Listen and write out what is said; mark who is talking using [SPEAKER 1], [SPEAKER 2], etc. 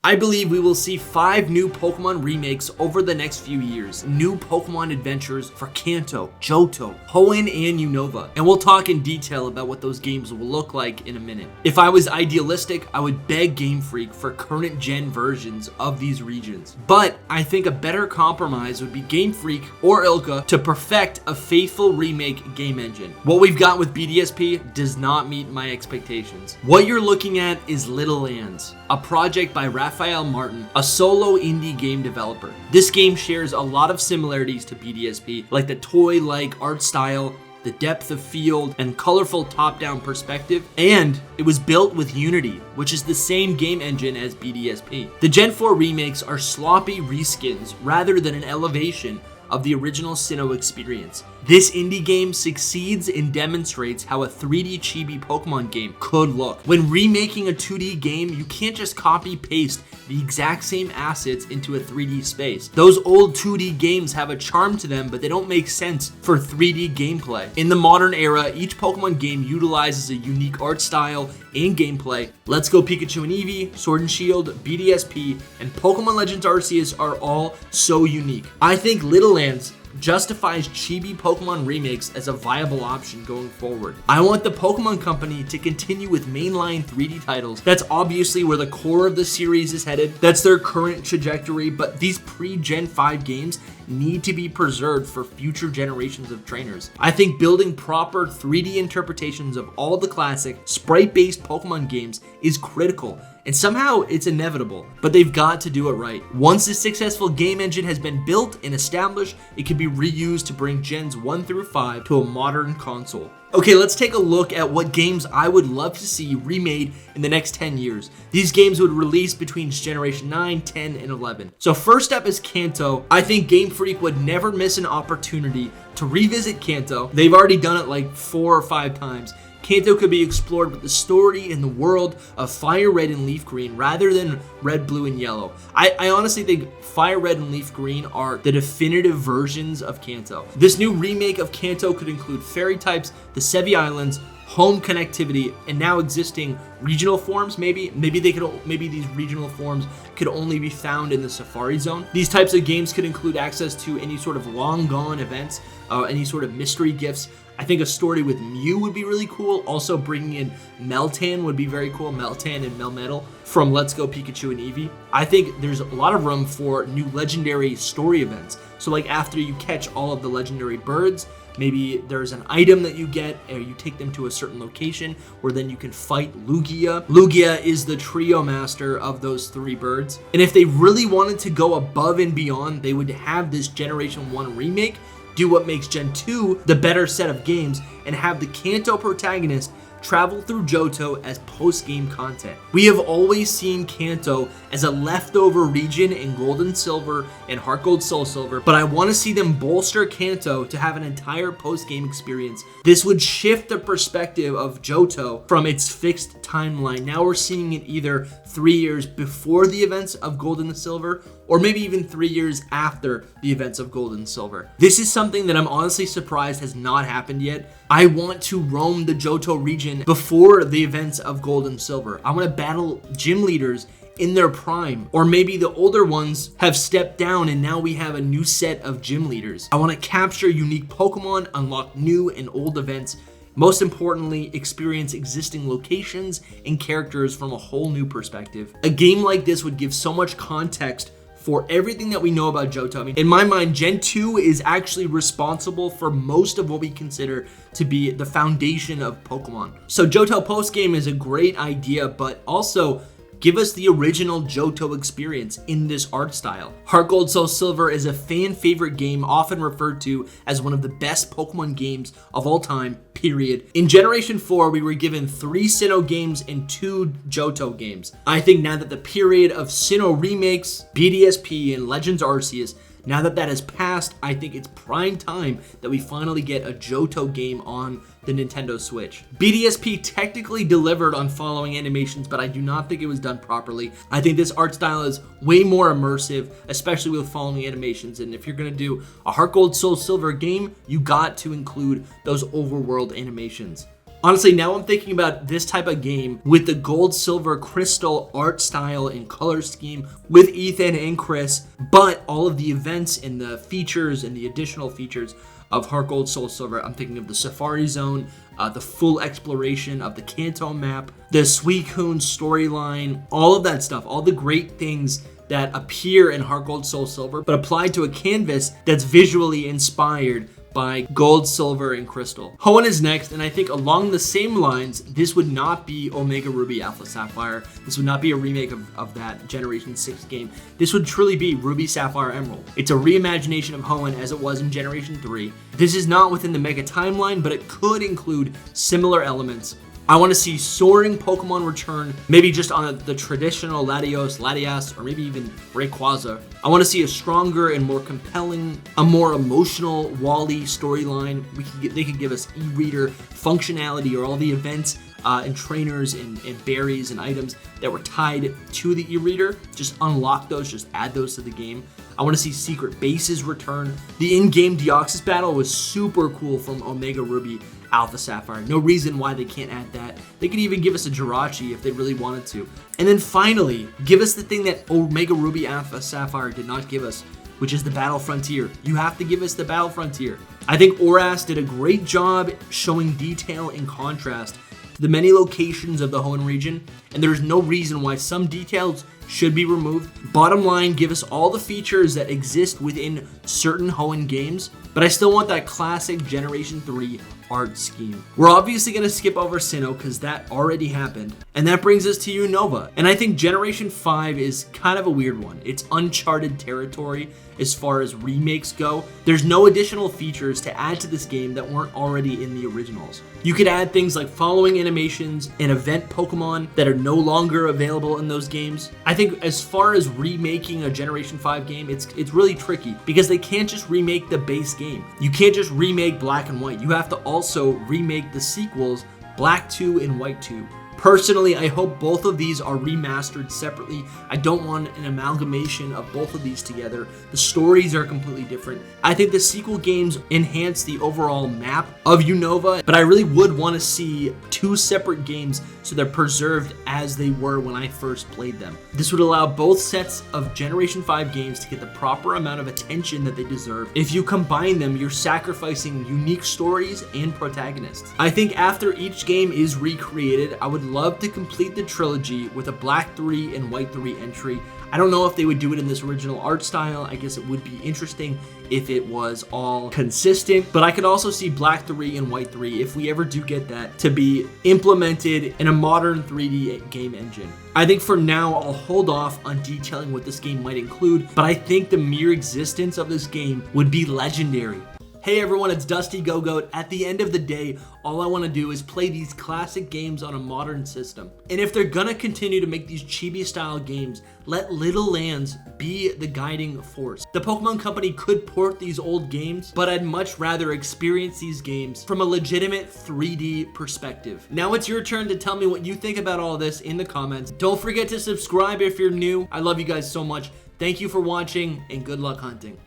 [SPEAKER 1] I believe we will see 5 new Pokemon remakes over the next few years. New Pokemon adventures for Kanto, Johto, Hoenn, and Unova. And we'll talk in detail about what those games will look like in a minute. If I was idealistic, I would beg Game Freak for current gen versions of these regions. But I think a better compromise would be Game Freak or ILCA to perfect a faithful remake game engine. What we've got with BDSP does not meet my expectations. What you're looking at is Little Lands, a project by Rafael Martin, a solo indie game developer. This game shares a lot of similarities to BDSP, like the toy-like art style, the depth of field, and colorful top-down perspective, and it was built with Unity, which is the same game engine as BDSP. The Gen 4 remakes are sloppy reskins rather than an elevation of the original Sinnoh experience. This indie game succeeds and demonstrates how a 3D chibi Pokemon game could look. When remaking a 2D game, you can't just copy-paste the exact same assets into a 3D space. Those old 2D games have a charm to them, but they don't make sense for 3D gameplay. In the modern era, each Pokemon game utilizes a unique art style and gameplay. Let's Go Pikachu and Eevee, Sword and Shield, BDSP, and Pokemon Legends Arceus are all so unique. I think Little Lands justifies chibi Pokemon remakes as a viable option going forward. I want the Pokemon Company to continue with mainline 3D titles. That's obviously where the core of the series is headed. That's their current trajectory, but these pre-Gen 5 games need to be preserved for future generations of trainers. I think building proper 3D interpretations of all the classic sprite-based Pokemon games is critical, and somehow it's inevitable, but they've got to do it right. Once a successful game engine has been built and established, it can be reused to bring Gens 1 through 5 to a modern console. Okay, let's take a look at what games I would love to see remade in the next 10 years. These games would release between Generation 9, 10, and 11. So first up is Kanto. I think Game Freak would never miss an opportunity to revisit Kanto. They've already done it like 4 or 5 times. Kanto could be explored with the story and the world of Fire Red and Leaf Green rather than Red, Blue, and Yellow. I honestly think Fire Red and Leaf Green are the definitive versions of Kanto. This new remake of Kanto could include fairy types, the Sevi Islands, home connectivity, and now existing regional forms. Maybe these regional forms could only be found in the Safari Zone. These types of games could include access to any sort of long gone events, any sort of mystery gifts. I think a story with Mew would be really cool. Also bringing in Meltan would be very cool. Meltan and Melmetal from Let's Go Pikachu and Eevee. I think there's a lot of room for new legendary story events. So like after you catch all of the legendary birds, maybe there's an item that you get, or you take them to a certain location where then you can fight Lugia. Lugia is the trio master of those 3 birds. And if they really wanted to go above and beyond, they would have this Generation 1 remake do what makes Gen 2 the better set of games, and have the Kanto protagonist travel through Johto as post-game content. We have always seen Kanto as a leftover region in Gold and Silver and Heart Gold Soul Silver, but I want to see them bolster Kanto to have an entire post-game experience. This would shift the perspective of Johto from its fixed timeline. Now we're seeing it either 3 years before the events of Gold and Silver, or maybe even 3 years after the events of Gold and Silver. This is something that I'm honestly surprised has not happened yet. I want to roam the Johto region before the events of Gold and Silver. I want to battle gym leaders in their prime, or maybe the older ones have stepped down and now we have a new set of gym leaders. I want to capture unique Pokemon, unlock new and old events, most importantly, experience existing locations and characters from a whole new perspective. A game like this would give so much context for everything that we know about Johto. I mean, in my mind, Gen 2 is actually responsible for most of what we consider to be the foundation of Pokemon. So Johto postgame is a great idea, but also give us the original Johto experience in this art style. Heart Gold Soul Silver is a fan favorite game, often referred to as one of the best Pokemon games of all time, period. In Generation 4, we were given 3 Sinnoh games and 2 Johto games. I think now that the period of Sinnoh remakes, BDSP, and Legends Arceus, now that that has passed, I think it's prime time that we finally get a Johto game on the Nintendo Switch. BDSP technically delivered on following animations, but I do not think it was done properly. I think this art style is way more immersive, especially with following animations. And if you're gonna do a Heart Gold Soul Silver game, you got to include those overworld animations. Honestly, now I'm thinking about this type of game with the gold, silver, crystal art style and color scheme with Ethan and Chris, but all of the events and the features and the additional features of Heart Gold, Soul Silver. I'm thinking of the Safari Zone, the full exploration of the Kanto map, the Suicune storyline, all of that stuff, all the great things that appear in Heart Gold, Soul Silver, but applied to a canvas that's visually inspired by gold, silver, and crystal. Hoenn is next, and I think along the same lines, this would not be Omega Ruby Alpha Sapphire. This would not be a remake of that Generation 6 game. This would truly be Ruby Sapphire Emerald. It's a reimagination of Hoenn as it was in Generation 3. This is not within the Mega timeline, but it could include similar elements. I want to see soaring Pokemon return, maybe just on the traditional Latios, Latias, or maybe even Rayquaza. I want to see a stronger and more compelling, a more emotional Wally storyline. They could give us e-reader functionality or all the events and trainers and berries and items that were tied to the e-reader. Just unlock those, just add those to the game. I want to see secret bases return. The in-game Deoxys battle was super cool from Omega Ruby Alpha Sapphire. No reason why they can't add that. They could even give us a Jirachi if they really wanted to. And then finally, give us the thing that Omega Ruby Alpha Sapphire did not give us, which is the Battle Frontier. You have to give us the Battle Frontier. I think Oras did a great job showing detail and contrast to the many locations of the Hoenn region, and there's no reason why some details should be removed. Bottom line, give us all the features that exist within certain Hoenn games, but I still want that classic Generation 3 art scheme. We're obviously going to skip over Sinnoh because that already happened, and that brings us to Unova. And I think Generation 5 is kind of a weird one. It's uncharted territory as far as remakes go. There's no additional features to add to this game that weren't already in the originals. You could add things like following animations and event Pokemon that are no longer available in those games. I think as far as remaking a Generation 5 game, it's really tricky because they can't just remake the base game. You can't just remake Black and White. You have to also remake the sequels, Black 2 and White 2. Personally, I hope both of these are remastered separately. I don't want an amalgamation of both of these together. The stories are completely different. I think the sequel games enhance the overall map of Unova, but I really would want to see two separate games so they're preserved as they were when I first played them. This would allow both sets of Generation 5 games to get the proper amount of attention that they deserve. If you combine them, you're sacrificing unique stories and protagonists. I think after each game is recreated, I would love to complete the trilogy with a Black 3 and White 3 entry. I don't know if they would do it in this original art style. I guess it would be interesting if it was all consistent, but I could also see Black 3 and White 3, if we ever do get that, to be implemented in a modern 3D game engine. I think for now, I'll hold off on detailing what this game might include, but I think the mere existence of this game would be legendary. Hey everyone, it's Dusty Gogoat. At the end of the day, all I want to do is play these classic games on a modern system. And if they're gonna continue to make these chibi style games, let Little Lands be the guiding force. The Pokemon Company could port these old games, but I'd much rather experience these games from a legitimate 3D perspective. Now it's your turn to tell me what you think about all this in the comments. Don't forget to subscribe if you're new. I love you guys so much. Thank you for watching, and good luck hunting.